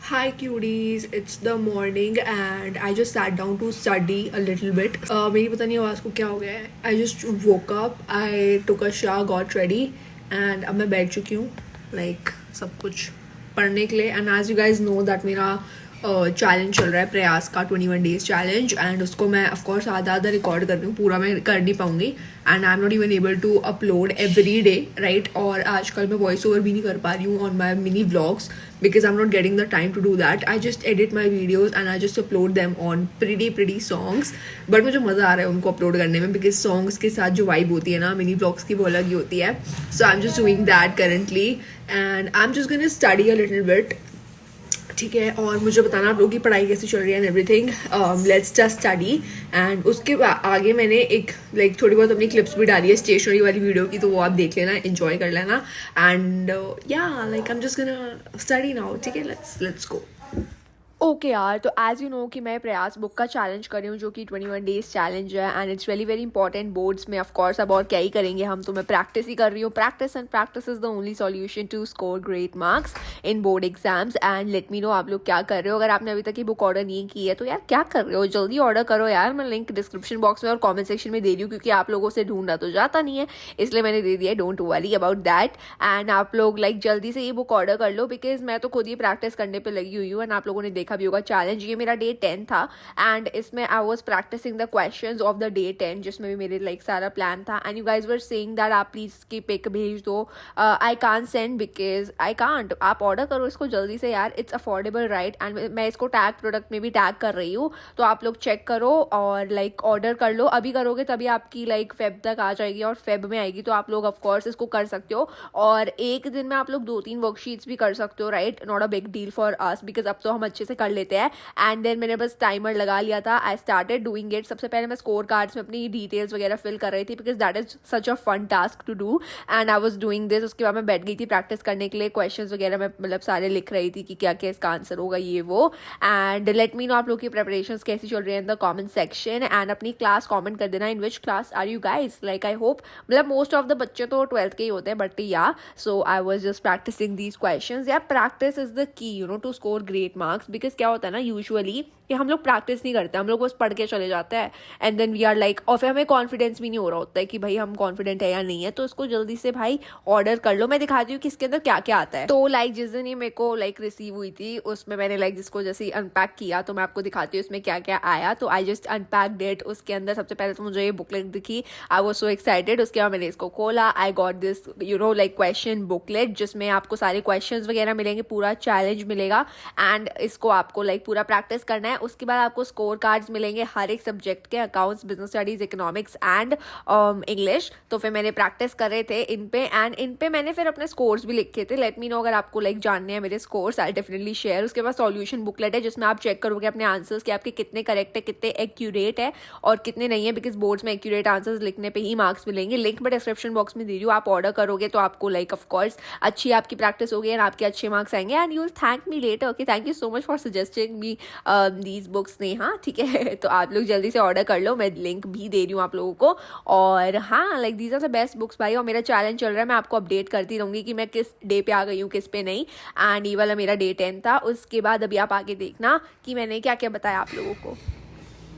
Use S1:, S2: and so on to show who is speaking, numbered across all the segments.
S1: Hi cuties, it's the morning and I just sat down to study a little bit. मेरी पता नहीं आवाज़ को क्या हो गया है. I just woke up, I took a shower, got ready and अब मैं बैठ चुकी हूँ like सब कुछ पढ़ने के लिए. And as you guys know that मेरा चैलेंज चल रहा है प्रयास का 21 डेज चैलेंज एंड उसको मैं ऑफकोर्स आधा आधा रिकॉर्ड कर रही हूँ, पूरा मैं कर नहीं पाऊँगी and I am not even able to upload every day right. और आजकल मैं वॉइस ओवर भी नहीं कर पा रही हूँ on my mini vlogs because I'm not getting the time to do that. I just edit my videos and I just upload them on pretty songs. But मुझे मज़ा आ रहा है उनको अपलोड करने में because songs के साथ जो vibe होती है ना मिनी vlogs की वो अलग ही होती है. So I'm just doing that currently and I'm just gonna study a little bit. ठीक है, और मुझे बताना आप लोगों की पढ़ाई कैसी चल रही है and everything. Let's just study and उसके आगे मैंने एक थोड़ी बहुत अपनी क्लिप्स भी डाली है स्टेशनरी वाली वीडियो की, तो वो आप देख लेना, एंजॉय कर लेना एंड या I am just gonna study now. ठीक है, लेट्स गो. ओके यार, तो एज यू नो कि मैं प्रयास बुक का चैलेंज कर रही हूँ जो कि 21 डेज चैलेंज है and it's very important boards में. ऑफकोर्स अब और क्या ही करेंगे हम, तो मैं प्रैक्टिस ही कर रही हूँ. Practice and practice is the only solution to score great marks in board exams. And let me know आप लोग क्या कर रहे हो. अगर आपने अभी तक ये बुक ऑर्डर नहीं की है तो यार क्या कर रहे हो, जल्दी ऑर्डर करो यार. मैं लिंक डिस्क्रिप्शन बॉक्स में और कॉमेंट सेक्शन में दे रही हूँ क्योंकि आप लोगों से ढूंढा तो जाता नहीं है, इसलिए मैंने दे दिया. Don't worry about that. And आप लोग जल्दी से ये बुक ऑर्डर कर लो बिकॉज मैं तो खुद ही प्रैक्टिस करने पर लगी हुई हूँ. एंड आप लोगों ने देखा भी होगा चैलेंज, ये मेरा डे 10 था एंड इसमें I was practising the questions of the day 10 जिसमें भी मेरे सारा प्लान था. And you guys were saying that आप प्लीज इसकी पिक भेज दो. I can't send because I can't. आप ऑर्डर करो इसको जल्दी से यार, इट्स अफोर्डेबल राइट. एंड मैं इसको टैग प्रोडक्ट में भी टैग कर रही हूँ, तो आप लोग चेक करो और ऑर्डर कर लो. अभी करोगे तभी आपकी फेब तक आ जाएगी और फेब में आएगी, तो आप लोग ऑफकोर्स इसको कर सकते हो. और एक दिन में आप लोग 2-3 वर्कशीट्स भी कर सकते हो right. Not a big deal for us because अब तो हम अच्छे से कर लेते हैं. एंड देन मैंने बस टाइमर लगा लिया था. I started doing it. सबसे पहले मैं स्कोर कार्ड्स में अपनी डिटेल्स वगैरह फिल कर रही थी because that is such a fun task to do and I was doing this. उसके बाद मैं बैठ गई थी प्रैक्टिस करने के लिए. क्वेश्चंस वगैरह मैं सारे लिख रही थी कि क्या क्या इसका आंसर होगा ये वो. एंड लेट मी नो आप लोग की प्रेपरेशंस कैसी चल रही है in the comment section. And अपनी क्लास कॉमेंट कर देना, in which class are you guys. I hope most of the बच्चे तो 12th के ही होते हैं but yeah so I was just practicing these questions. Yeah practice is the key to score great marks because क्या होता है ना यूजुअली कि हम लोग प्रैक्टिस नहीं करते, हम लोग बस पढ़ के चले जाते हैं एंड देन वी आर और फिर हमें कॉन्फिडेंस भी नहीं हो रहा होता है कि भाई हम कॉन्फिडेंट है या नहीं है. तो इसको जल्दी से भाई ऑर्डर कर लो. मैं दिखाती हूँ कि इसके अंदर क्या क्या आता है. तो जिस दिन ये मेरे को रिसीव हुई थी उसमें मैंने जिसको जैसे अनपैक किया तो मैं आपको दिखाती हूँ इसमें क्या क्या आया. तो आई जस्ट अनपैक्ड इट. उसके अंदर सबसे पहले तो मुझे ये बुकलेट दिखी. I was so excited. उसके बाद मैंने इसको खोला. I got this question booklet जिसमें आपको सारे क्वेश्चन वगैरह मिलेंगे, पूरा चैलेंज मिलेगा एंड इसको आपको पूरा प्रैक्टिस करना है. उसके बाद आपको स्कोर कार्ड्स मिलेंगे हर एक सब्जेक्ट के, accounts, business studies, economics and English. तो फिर मैंने प्रैक्टिस कर रहे थे इन पे एंड इन पे मैंने फिर अपने स्कोर्स भी लिखे थे. लेट मी नो अगर आपको जानने हैं मेरे स्कोर्स, आई डेफिनेटली शेयर. उसके बाद सॉल्यूशन बुकलेट है जिसमें आप चेक करोगे अपने आंसर्स कि आपके कितने करेक्ट है, कितने एक्यूरेट है और कितने नहीं है बिकॉज बोर्ड्स में एक्यूरेट आंसर्स लिखने पे ही मार्क्स मिलेंगे. लिंक मैं डिस्क्रिप्शन बॉक्स में दे रही हूँ. आप ऑर्डर करोगे तो आपको ऑफकोर्स अच्छी आपकी प्रैक्टिस होगी एंड आपके अच्छे मार्क्स आएंगे and you will thank me later. Okay, thank you so much for suggesting me these books ने. हाँ ठीक है, तो आप लोग जल्दी से ऑर्डर कर लो. मैं लिंक भी दे रही हूँ आप लोगों को. और हाँ these are the best books भाई. और मेरा चैलेंज चल रहा है, मैं आपको अपडेट करती रहूँगी कि मैं किस डे पे आ गई हूँ किस पे नहीं. एंड ये वाला मेरा डे 10 था. उसके बाद अभी आप आगे देखना कि मैंने क्या क्या बताया आप लोगों को.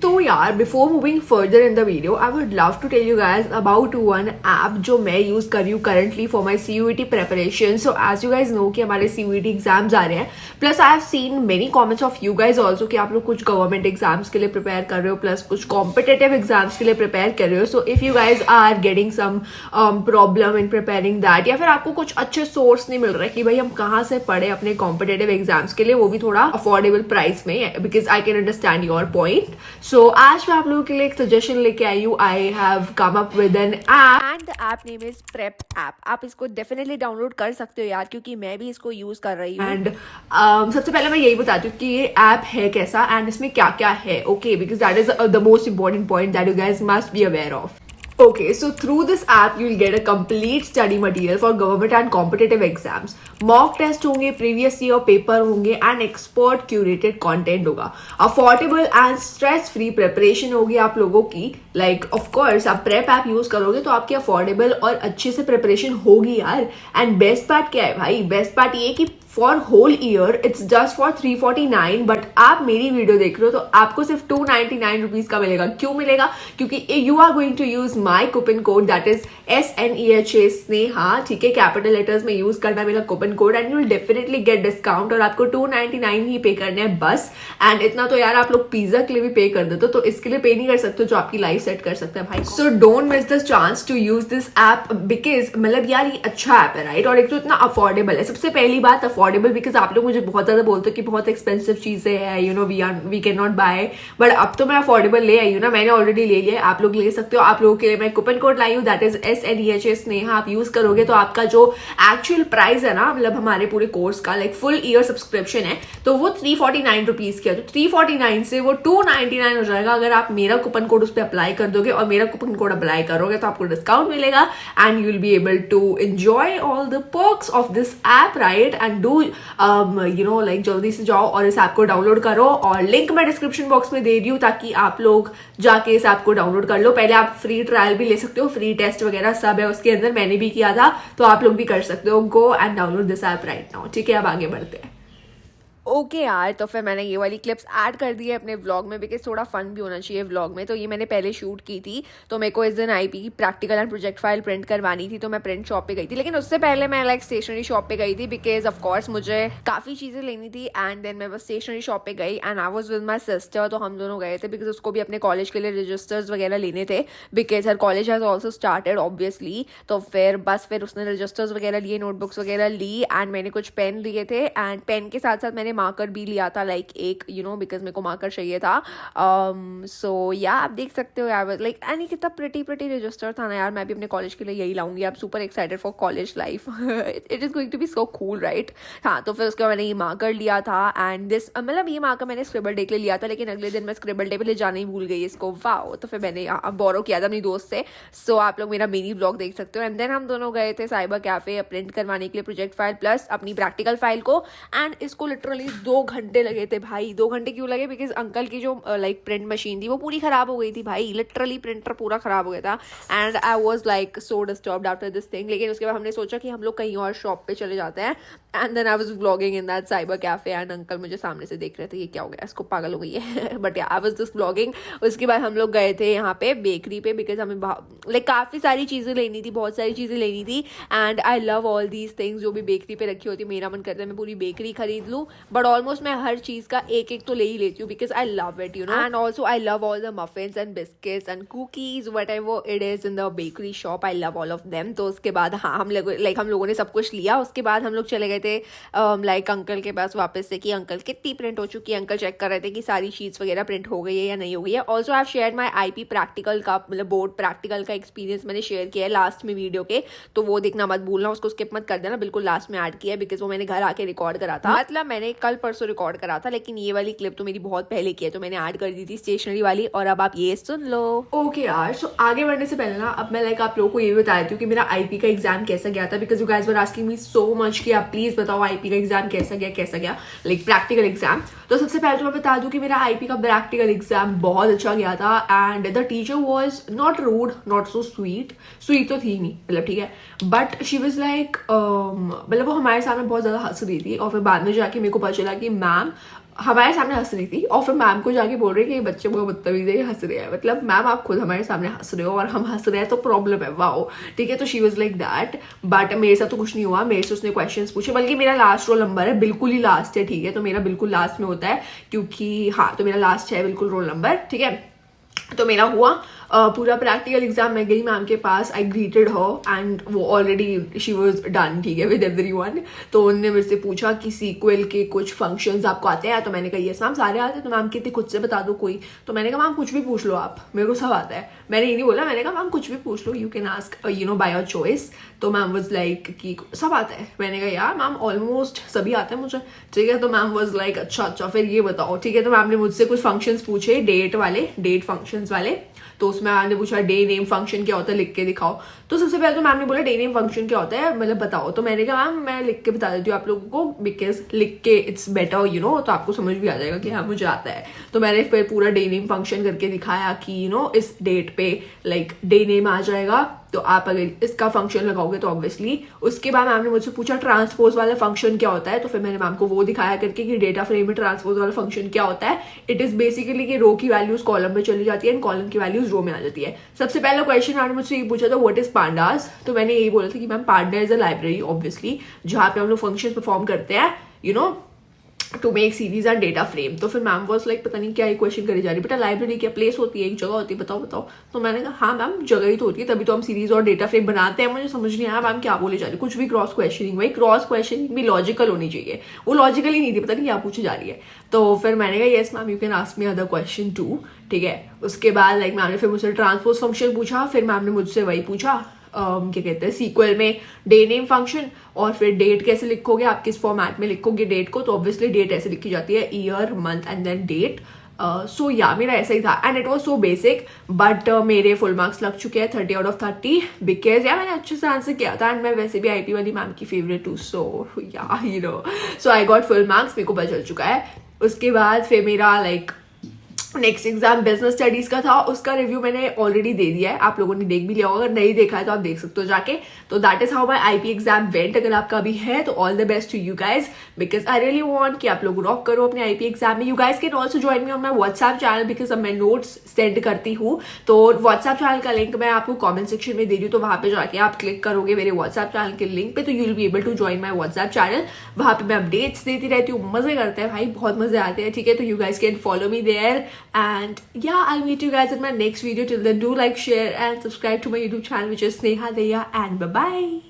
S1: तो यार before moving further in the video I would love to tell you guys about one app जो मैं यूज़ कर रही हूँ currently for my CUET preparation. So as you guys know कि हमारे CUET एग्जाम्स आ रहे हैं. Plus I have seen many comments of you guys also कि आप लोग कुछ गवर्नमेंट एग्जाम्स के लिए प्रिपेयर कर रहे हो प्लस कुछ कॉम्पिटेटिव एग्जाम्स के लिए प्रिपेयर कर रहे हो. So if you guys are getting some problem in preparing that या फिर आपको कुछ अच्छे सोर्स नहीं मिल रहे कि भाई हम कहाँ से पढ़े अपने कॉम्पिटेटिव एग्जाम्स के लिए, वो भी थोड़ा अफोर्डेबल प्राइस में, because I can understand your point. So आज मैं आप लोगों के लिए एक सजेशन लेके आई हूँ. I have come up with an app and the app name is prep app. आप इसको डेफिनेटली डाउनलोड कर सकते हो यार क्योंकि मैं भी इसको यूज कर रही हूँ. एंड सबसे पहले मैं यही बताती हूँ कि ये ऐप है कैसा एंड इसमें क्या क्या है. Okay, because that is the most important point that you guys must be aware of. Okay, so through this app, you'll get a complete study material for government and competitive exams. Mock test होंगे, previous year paper होंगे and expert curated content होगा. Affordable and stress free preparation होगी आप लोगों की. Of course, आप prep app use करोगे तो आपकी affordable और अच्छे से preparation होगी यार. And best part क्या है भाई? Best part ये कि for whole year it's just for 349, but आप मेरी वीडियो देख रहे हो तो आपको सिर्फ 299 रुपीज का मिलेगा. क्यों मिलेगा? क्योंकि you are going to use my coupon code that is SNEHA Sneha. ठीक है, कैपिटल लेटर्स में यूज करना मेरा coupon code and you will definitely get discount. और आपको 299 ही पे करने हैं बस. एंड इतना तो यार आप लोग पिज्जा के लिए भी पे कर देते हो, तो इसके लिए पे नहीं कर सकते जो आपकी लाइफ सेट कर सकते हैं भाई. So don't miss this chance to use this app because मतलब यार ये अच्छा ऐप है राइट. और एक तो इतना अफोर्डेबल है. सबसे पहली बात अफोर्डेबल, बिकॉज आप लोग मुझे बहुत ज्यादा बोलते हो कि बहुत एक्सपेंसिव चीजें है, you know we can not buy, but अब तो मैं अफोर्डेबल ले आई हूँ ना. मैंने ऑलरेडी ले लिया है, आप लोग ले सकते हो. आप लोगों के लिए मैं कूपन कोड लाई हूँ दैट इज SNEHA स्नेहा. आप यूज करोगे तो आपका जो एक्चुअल प्राइस है ना, मतलब हमारे पूरे कोर्स का लाइक फुल ईयर सब्सक्रिप्शन है, तो वो 349 रुपीज की है. तो 349 से वो 299 हो जाएगा अगर आप मेरा कूपन कोड उस पर अप्लाई कर दोगे. और मेरा कूपन कोड अप्लाई करोगे तो आपको डिस्काउंट मिलेगा and you will be able to enjoy all the perks of this app right. And do you know like जल्दी से जाओ और इस ऐप को डाउनलोड करो. और लिंक मैं डिस्क्रिप्शन बॉक्स में दे रही हूँ ताकि आप लोग जाके इस ऐप को डाउनलोड कर लो. पहले आप फ्री ट्रायल भी ले सकते हो, फ्री टेस्ट वगैरह सब है उसके अंदर, मैंने भी किया था, तो आप लोग भी कर सकते हो. Go and download this app right now. ठीक है, अब आगे बढ़ते हैं. ओके यार, तो फिर मैंने ये वाली क्लिप्स ऐड कर दी है अपने व्लॉग में बिकॉज थोड़ा फन भी होना चाहिए व्लॉग में. तो ये मैंने पहले शूट की थी, तो मेरे को इस दिन IP की practical and project file print करवानी थी, तो मैं प्रिंट शॉप पे गई थी. लेकिन उससे पहले मैं लाइक स्टेशनरी शॉप पे गई थी बिकॉज ऑफ कोर्स मुझे काफ़ी चीज़ें लेनी थी. एंड देन मैं बस स्टेशनरी शॉप पे गई and I was with my sister. तो हम दोनों गए थे बिकॉज उसको भी अपने कॉलेज के लिए रजिस्टर्स वगैरह लेने थे because her college has also started obviously. तो फिर उसने रजिस्टर्स वगैरह लिए, नोटबुक्स वगैरह ली एंड मैंने कुछ पेन लिए थे. एंड पेन के साथ साथ मैंने मार्कर भी लिया था लाइक एक यू नो बिकॉज मेरे को मार्कर चाहिए था. सो या आप देख सकते हो यार लाइक एंड कितना प्रिटी रजिस्टर था ना यार. मैं भी अपने कॉलेज के लिए यही लाऊंगी. आप super excited for college life. It is going to be so cool right. हाँ, तो फिर उसके बाद मैंने ये मार्कर लिया था एंड दिस मतलब ये मार्कर मैंने स्क्रिबल डे के लिए लिया था, लेकिन अगले दिन मैं स्क्रिबल डे पे ले जाना ही भूल गई इसको. वाओ. तो फिर मैंने बोरो किया था अपनी दोस्त से. सो आप लोग मेरा मिनी ब्लॉग देख सकते हो. एंड देन हम दोनों गए थे साइबर कैफे प्रिंट करवाने के लिए प्रोजेक्ट फाइल प्लस अपनी प्रैक्टिकल फाइल को. एंड इसको लिटरली 2 घंटे लगे थे भाई. 2 घंटे क्यों लगे? बिकॉज अंकल की जो लाइक प्रिंट मशीन थी वो पूरी खराब हो गई थी भाई. लिटरली प्रिंटर पूरा खराब हो गया था and I was like so disturbed after this thing. लेकिन उसके बाद हमने सोचा कि हम लोग कहीं और शॉप पे चले जाते हैं. And then I was vlogging in that cyber cafe and uncle मुझे सामने से देख रहे थे, ये क्या हो गया, इसको पागल हो गई है. But I was just vlogging. उसके बाद हम लोग गए थे यहाँ पे बेकरी पे बिकॉज हमें लाइक काफ़ी सारी चीज़ें लेनी थी, बहुत सारी चीज़ें लेनी थी. And I love all these things जो भी बेकरी पे रखी होती है. मेरा मन करता है मैं पूरी बेकरी खरीद लूँ, बट ऑलमोस्ट मैं हर चीज़ का एक तो ले ही लेती हूँ because I love it you know. And also I love all the muffins and biscuits and cookies what ever it is in the bakery shop. I love all of them. तो उसके बाद हाँ हम लोगों ने सब कुछ लिया. उसके बाद हम लोग चले गए थे लाइक अंकल के पास वापस से कि अंकल कितनी प्रिंट हो चुकी है. अंकल चेक कर रहे थे कि सारी शीट्स वगैरह प्रिंट हो गई है या नहीं हो गई है. Also I share my IP practical का मतलब बोर्ड प्रैक्टिकल का एक्सपीरियंस मैंने शेयर किया है लास्ट में वीडियो के, तो वो देखना मत भूलना, उसको स्किप मत कर देना, बिल्कुल लास्ट में ऐड किया है बिकॉज वो मैंने घर आके रिकॉर्ड करा था. मतलब मैंने कल परसों रिकॉर्ड करा था, लेकिन ये वाली क्लिप तो मेरी बहुत पहले की है तो मैंने ऐड कर दी थी स्टेशनरी वाली. और अब आप ये सुन लो. ओके यार, सो आगे बढ़ने से पहले ना अब मैं लाइक आप लोगों को ये भी बता देती हूँ कि मेरा IP का एग्जाम कैसा गया था because you guys were asking me so much कि आप प्लीज बताओ IP का एग्जाम कैसा गया लाइक प्रैक्टिकल एग्जाम. तो सबसे पहले तो मैं बता दूं कि मेरा IP का प्रैक्टिकल एग्जाम बहुत अच्छा गया था and the teacher was not rude, not so sweet तो थी नहीं मतलब ठीक है, बट शी वॉज लाइक मतलब वो हमारे सामने बहुत ज़्यादा हंस रही थी. और फिर बाद में जाके मेरे को पता चला कि मैम हमारे सामने हंस रही थी और फिर मैम को जाके बोल रही कि ये बच्चे बहुत बदतमीज है, हंस रहे हैं. मतलब मैम आप खुद हमारे सामने हंस रहे हो और हम हंस रहे हैं तो प्रॉब्लम है. वाओ ठीक है. तो she was like that. But मेरे साथ तो कुछ नहीं हुआ. मेरे से उसने क्वेश्चंस पूछे, बल्कि मेरा लास्ट रोल नंबर है, बिल्कुल ही लास्ट है. ठीक है, तो मेरा बिल्कुल लास्ट में होता है क्योंकि हाँ तो मेरा लास्ट है बिल्कुल रोल नंबर. ठीक है, तो मेरा हुआ पूरा प्रैक्टिकल एग्जाम. मैं गई मैम के पास, आई ग्रीटेड हर एंड वो ऑलरेडी शी वाज डन ठीक है विद एवरीवन. तो उन्होंने मेरे से पूछा कि सीक्वल के कुछ फंक्शंस आपको आते हैं? तो मैंने कहा यस मैम सारे आते हैं. तो मैम कहती खुद से बता दो कोई. तो मैंने कहा मैम कुछ भी पूछ लो आप, मेरे को सब आता है. मैंने ये नहीं बोला, मैंने कहा मैम कुछ भी पूछ लो, you can ask you know by your choice. तो मैम वाज लाइक कि सब आता है. मैंने कहा यार मैम ऑलमोस्ट सभी आते हैं मुझे. ठीक है, तो मैम वाज लाइक अच्छा फिर ये बताओ. ठीक है, तो मैम ने मुझसे कुछ फंक्शंस पूछे, डेट फंक्शंस वाले. तो उसमें मैम ने पूछा डे नेम फंक्शन क्या होता है, लिख के दिखाओ. तो सबसे पहले तो मैम ने बोला डे नेम फंक्शन क्या होता है मतलब बताओ. तो मैंने कहा मैम मैं लिख के बता देती हूँ आप लोगों को बिकॉज लिख के इट्स बेटर यू नो, तो आपको समझ भी आ जाएगा कि हाँ मुझे आता है. तो मैंने फिर पूरा डे नेम फंक्शन करके दिखाया कि यू नो इस डेट पे लाइक डे नेम आ जाएगा तो आप अगर इसका फंक्शन लगाओगे तो ऑब्वियसली। उसके बाद मैम ने मुझसे पूछा ट्रांसपोज वाला फंक्शन क्या होता है, तो फिर मैंने मैम को वो दिखाया करके कि डेटा फ्रेम में ट्रांसपोज वाला फंक्शन क्या होता है। इट इज बेसिकली कि रो की वैल्यूज कॉलम में चली जाती है एंड कॉलम की वैल्यूज रो में आ जाती है। सबसे पहला क्वेश्चन मैंने मुझसे ये पूछा था व्हाट इज पांडास, तो मैंने यही बोला था कि ma'am panda is a library obviously जहाँ पे हम लोग फंक्शन परफॉर्म करते हैं, you know, to make series and data frame. तो फिर मैम वॉज लाइक पता नहीं क्या ही क्वेश्चन करी जा रही, बेटा लाइब्रेरी क्या प्लेस होती है, एक जगह होती है, बताओ बताओ। तो मैंने कहा हाँ मैम जगह ही तो होती है, तभी तो हम सीरीज और डेटा फ्रेम बनाते हैं। मुझे समझ नहीं आया मैम क्या बोले जा रही, कुछ भी क्रॉस क्वेश्चनिंग, भाई क्रॉस क्वेश्चनिंग भी लॉजिकल होनी चाहिए, वो लॉजिकल ही नहीं थी, पता नहीं क्या पूछी जा रही है। तो फिर मैंने कहा yes ma'am you can ask me other question too, ठीक है। उसके बाद लाइक मैम ने फिर मुझसे ट्रांसपोज फंक्शन पूछा, फिर मैम ने मुझसे वही पूछा क्या कहते हैं सीक्वल में डे नेम फंक्शन, और फिर डेट कैसे लिखोगे, आप किस फॉर्मेट में लिखोगे डेट को, तो ऑब्वियसली डेट ऐसे लिखी जाती है year month and then date. So yeah मेरा ऐसा ही था and it was so basic, but मेरे फुल मार्क्स लग चुके हैं 30 आउट ऑफ 30 बिकॉज या मैंने अच्छे से आंसर किया था एंड मैं वैसे भी आईपी वाली मैम की फेवरेट हूँ, सो या you know, so I got full marks, मेरे को पता चल चुका है। उसके बाद फिर मेरा like next exam business studies का था, उसका रिव्यू मैंने ऑलरेडी दे दिया है, आप लोगों ने देख भी लिया होगा, अगर नहीं देखा है तो आप देख सकते हो जाके। तो that is how my IP exam went. अगर आपका भी है तो all the best to you guys, because I really want कि आप लोग रॉक करो अपने आईपी एग्जाम में। You guys can also join me on my WhatsApp channel because अब मैं नोट्स सेंड करती हूँ, तो व्हाट्सएप चैनल का लिंक मैं आपको कॉमेंट सेक्शन में दे रही हूँ, तो वहां पे जाके आप क्लिक करोगे मेरे व्हाट्सएप चैनल के लिंक पे, तो you will be able to join my WhatsApp channel. वहां पे मैं अपडेट्स देती रहती हूँ, मजे करते हैं भाई, बहुत मजे आते हैं, ठीक है। तो you guys can follow me there and yeah, I'll meet you guys in my next video. Till then, do like, share and subscribe to my YouTube channel, which is Sneha Deya, and bye bye.